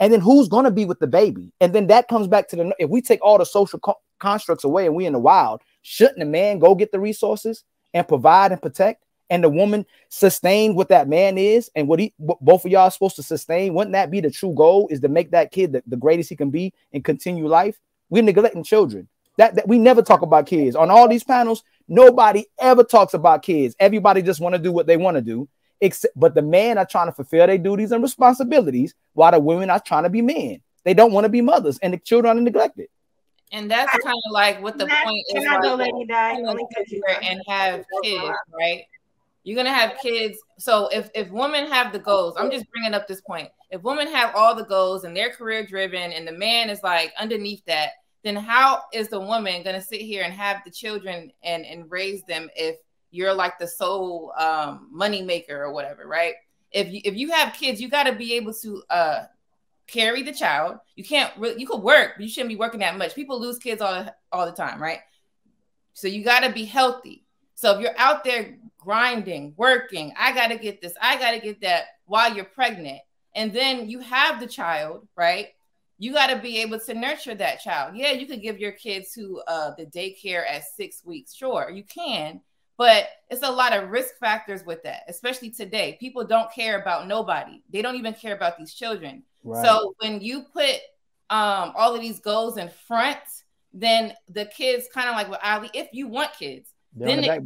And then who's going to be with the baby? And then that comes back to if we take all the social constructs away and we in the wild, shouldn't the man go get the resources and provide and protect, and the woman sustain what that man is and what both of y'all are supposed to sustain? Wouldn't that be the true goal, is to make that kid the greatest he can be and continue life? We're neglecting children. That we never talk about kids on all these panels. Nobody ever talks about kids. Everybody just want to do what they want to do. But the men are trying to fulfill their duties and responsibilities while the women are trying to be men. They don't want to be mothers, and the children are neglected. And that's kind of like what the point is. And have kids, right? You're gonna have kids. So if women have the goals, I'm just bringing up this point. If women have all the goals and they're career driven, and the man is like underneath that, then how is the woman gonna sit here and have the children and raise them if you're like the sole money maker or whatever, right? If you have kids, you got to be able to carry the child. You could work, but you shouldn't be working that much. People lose kids all the time, right? So you got to be healthy. So if you're out there grinding, working, I got to get this, I got to get that while you're pregnant, and then you have the child, right? You got to be able to nurture that child. Yeah, you could give your kids to the daycare at 6 weeks. Sure, you can. But it's a lot of risk factors with that, especially today. People don't care about nobody. They don't even care about these children. Right. So when you put all of these goals in front, then the kids kind of like with Ali, if you want kids, then they're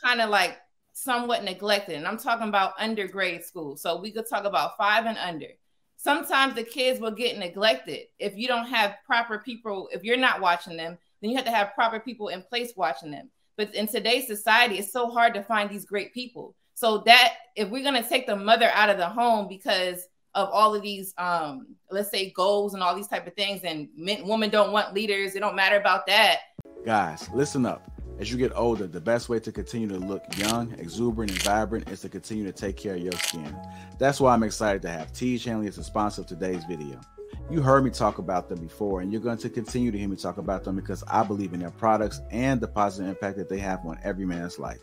kind of like somewhat neglected. And I'm talking about undergrade school. So we could talk about 5 and under. Sometimes the kids will get neglected if you don't have proper people. If you're not watching them, then you have to have proper people in place watching them. But in today's society, it's so hard to find these great people. So that if we're going to take the mother out of the home because of all of these, let's say, goals and all these type of things, and women don't want leaders, it don't matter about that. Guys, listen up. As you get older, the best way to continue to look young, exuberant, and vibrant is to continue to take care of your skin. That's why I'm excited to have Teej Hanley as a sponsor of today's video. You heard me talk about them before, and you're going to continue to hear me talk about them because I believe in their products and the positive impact that they have on every man's life.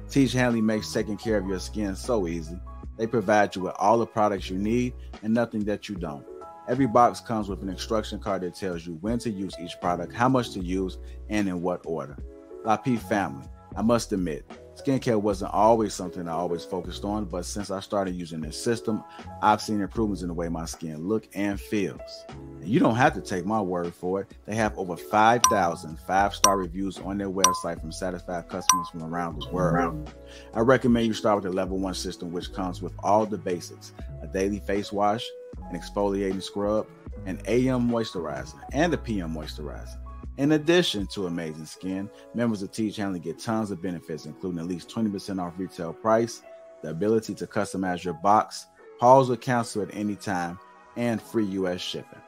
Teej Hanley makes taking care of your skin so easy. They provide you with all the products you need and nothing that you don't. Every box comes with an instruction card that tells you when to use each product, how much to use, and in what order. Lapeef family, I must admit, skincare wasn't always something I always focused on, but since I started using this system, I've seen improvements in the way my skin looks and feels. And you don't have to take my word for it. They have over 5,000 5-star reviews on their website from satisfied customers from around the world. I recommend you start with the level 1 system, which comes with all the basics: a daily face wash, an exfoliating scrub, an AM moisturizer, and a PM moisturizer. In addition to amazing skin, members of Teej Hanley get tons of benefits, including at least 20% off retail price, the ability to customize your box, pause or cancel at any time, and free US shipping.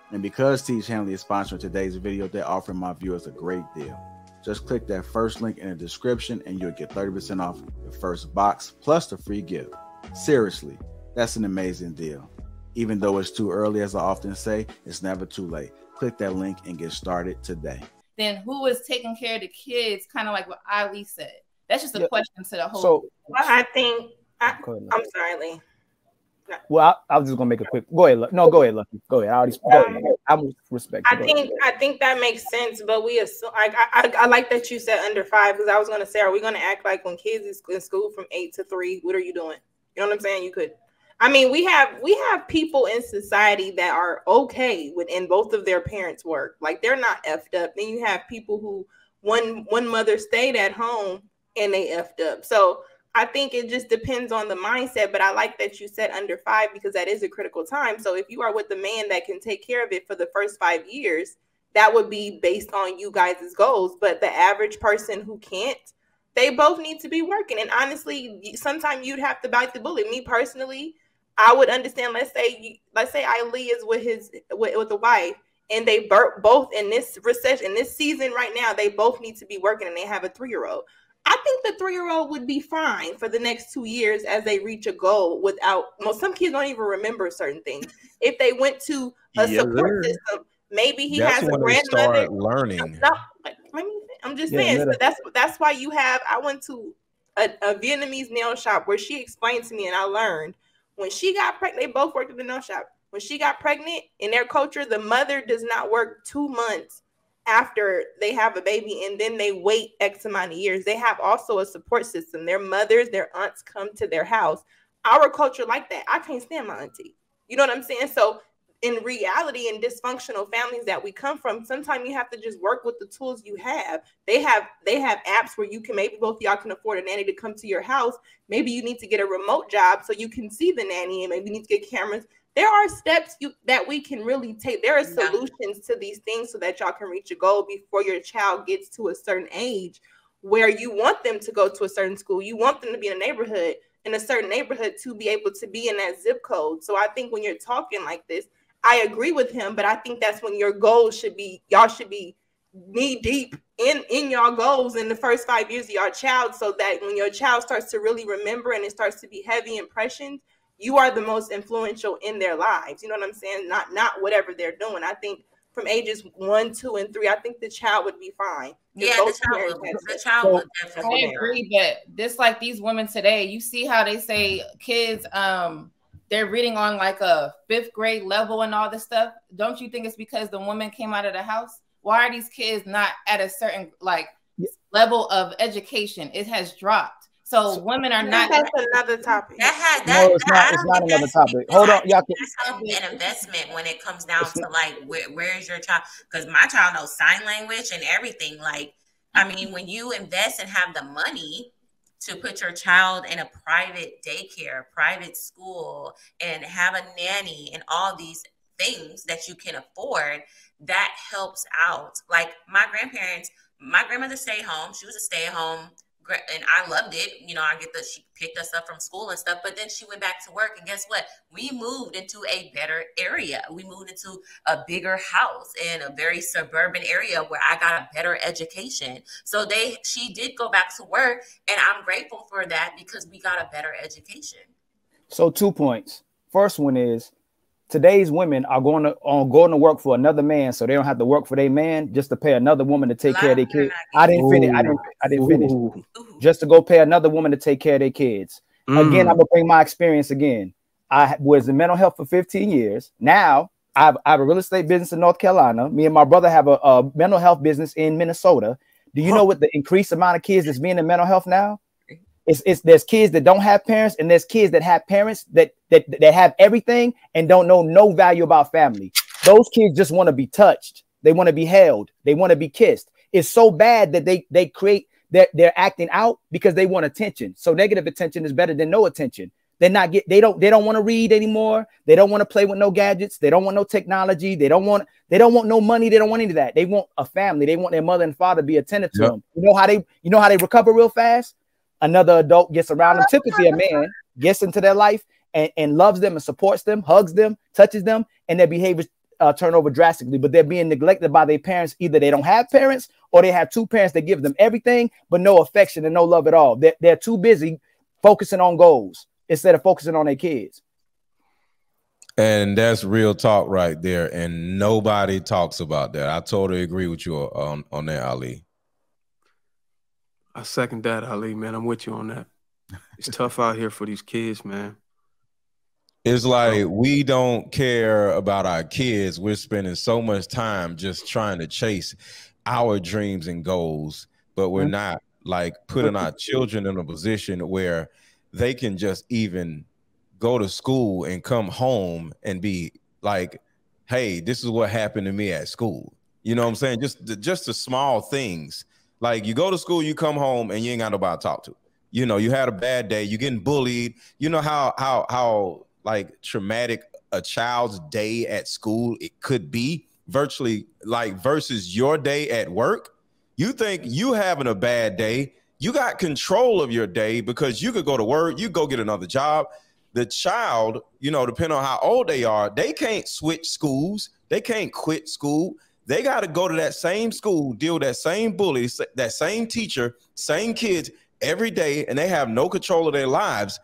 And because Teej Hanley is sponsoring today's video, they're offering my viewers a great deal. Just click that first link in the description and you'll get 30% off your first box plus the free gift. Seriously, that's an amazing deal. Even though it's too early, as I often say, it's never too late. Click that link and get started today. Then who is taking care of the kids? Kind of like what Ali said. That's just a question to the whole. So well, I think I'm sorry, Lee. No. Well, I was just gonna make a quick. Go ahead. No, go ahead, Lucky. Go ahead. I'm respect. I think that makes sense, but we assume. I like that you said under 5 because I was gonna say, are we gonna act like when kids is in school from 8 to 3? What are you doing? You know what I'm saying? You could. I mean, we have people in society that are okay with in both of their parents' work. Like they're not effed up. Then you have people who one mother stayed at home and they effed up. So I think it just depends on the mindset. But I like that you said under 5 because that is a critical time. So if you are with the man that can take care of it for the first 5 years, that would be based on you guys' goals. But the average person who can't, they both need to be working. And honestly, sometimes you'd have to bite the bullet. Me personally, I would understand. Let's say Ali is with the wife, and they both in this recession, in this season right now, they both need to be working, and they have a 3-year-old. I think the 3-year-old would be fine for the next 2 years as they reach a goal without. Well, some kids don't even remember certain things. If they went to a support system, maybe he has a grandmother. Learning. I'm just saying. So that's why you have. I went to a Vietnamese nail shop where she explained to me, and I learned. When she got pregnant, they both worked at the nail shop. When she got pregnant, in their culture, the mother does not work 2 months after they have a baby, and then they wait X amount of years. They have also a support system. Their mothers, their aunts come to their house. Our culture like that. I can't stand my auntie. You know what I'm saying? So in reality, in dysfunctional families that we come from, sometimes you have to just work with the tools you have. They have apps where you can, maybe both of y'all can afford a nanny to come to your house. Maybe you need to get a remote job so you can see the nanny, and maybe you need to get cameras. There are steps that we can really take. There are solutions to these things so that y'all can reach a goal before your child gets to a certain age where you want them to go to a certain school. You want them to be in a certain neighborhood to be able to be in that zip code. So I think when you're talking like this, I agree with him, but I think that's when your goals should be, y'all should be knee deep in y'all goals in the first 5 years of your child, so that when your child starts to really remember and it starts to be heavy impressions, you are the most influential in their lives. You know what I'm saying? Not whatever they're doing. I think from ages 1, 2, and 3, I think the child would be fine. Yeah, the child would definitely. I agree, but just like these women today, you see how they say kids, they're reading on like a 5th grade level and all this stuff. Don't you think it's because the woman came out of the house? Why are these kids not at a certain level of education? It has dropped. So women are not. That's another topic. It's not another topic. Hold on, y'all. That's an investment when it comes down to like where is your child? Because my child knows sign language and everything. Like, I mean, when you invest and have the money to put your child in a private daycare, private school, and have a nanny and all these things that you can afford, that helps out. Like my grandmother stayed home. She was a stay-at-home, and I loved it. You know, she picked us up from school and stuff, but then she went back to work, and guess what? We moved into a better area. We moved into a bigger house in a very suburban area where I got a better education. So she did go back to work, and I'm grateful for that because we got a better education. So 2 points. First one is, today's women are going to work for another man, so they don't have to work for their man just to pay another woman to take care of their kids. I didn't finish. I didn't finish. Just to go pay another woman to take care of their kids. Again, I'm gonna bring my experience again. I was in mental health for 15 years. Now I have a real estate business in North Carolina. Me and my brother have a mental health business in Minnesota. Do you know what the increased amount of kids that's being in mental health now? There's kids that don't have parents, and there's kids that have parents that have everything and don't know no value about family. Those kids just want to be touched. They want to be held. They want to be kissed. It's so bad that they create they're acting out because they want attention. So negative attention is better than no attention. They don't want to read anymore. They don't want to play with no gadgets. They don't want no technology. They don't want no money. They don't want any of that. They want a family. They want their mother and father to be attentive to them. You know how they recover real fast? Another adult gets around them, typically a man, gets into their life and loves them and supports them, hugs them, touches them, and their behaviors turn over drastically. But they're being neglected by their parents. Either they don't have parents or they have 2 parents that give them everything but no affection and no love at all. They're too busy focusing on goals instead of focusing on their kids. And that's real talk right there. And nobody talks about that. I totally agree with you on that, Ali. I second that, Ali, man. I'm with you on that. It's tough out here for these kids, man. It's like we don't care about our kids. We're spending so much time just trying to chase our dreams and goals, but we're not like putting our children in a position where they can just even go to school and come home and be like, hey, this is what happened to me at school. You know what I'm saying? Just the small things. Like you go to school, you come home, and you ain't got nobody to talk to. You know, you had a bad day, you're getting bullied. You know how like traumatic a child's day at school it could be virtually like versus your day at work. You think you having a bad day, you got control of your day because you could go to work, you go get another job. The child, you know, depending on how old they are, they can't switch schools. They can't quit school. They got to go to that same school, deal with that same bully, that same teacher, same kids every day, and they have no control of their lives.